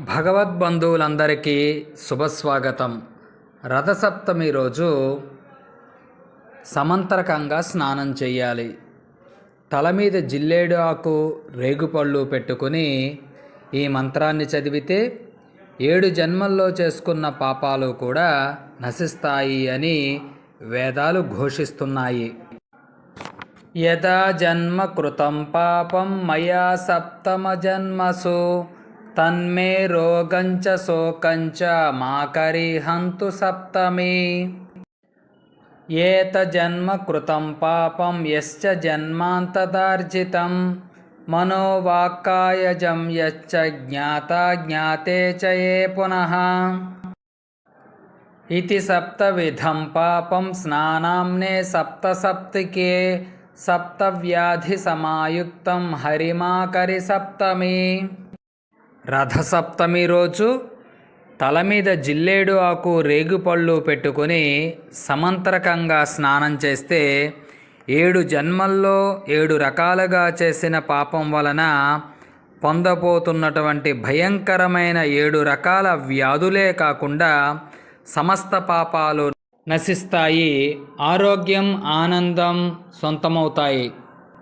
భగవద్బంధువులందరికీ శుభస్వాగతం. రథసప్తమి రోజు సమంతరకంగా స్నానం చేయాలి. తల మీద జిల్లేడు ఆకు రేగుపళ్ళు పెట్టుకుని ఈ మంత్రాన్ని చదివితే 7 జన్మల్లో చేసుకున్న పాపాలు కూడా నశిస్తాయి అని వేదాలు ఘోషిస్తున్నాయి. యదా జన్మ కృతం పాపం మయా సప్తమ జన్మసు తన్మే రోగంచ శోకంచ మాకరిహంతు సప్తమి. ఏత జన్మ కృతం పాపం యశ్చ జన్మాంతదార్జితం మనోవాక్కాయజం యశ్చ జ్ఞాతా జ్ఞాతే చ యే పునః. ఇతి సప్తవిధం పాపం స్నానాంనే సప్తసప్తికే సప్తవ్యాధి సమాయుక్తం హరిమాకరి సప్తమి. రథసప్తమి రోజు తల మీద జిల్లేడు ఆకు రేగుపళ్ళు పెట్టుకొని సమంతరకంగా స్నానం చేస్తే 7 జన్మల్లో 7 రకాలుగా చేసిన పాపం వలన పొందబోతున్నటువంటి భయంకరమైన 7 రకాల వ్యాధులే కాకుండా సమస్త పాపాలు నశిస్తాయి. ఆరోగ్యం ఆనందం సొంతమవుతాయి.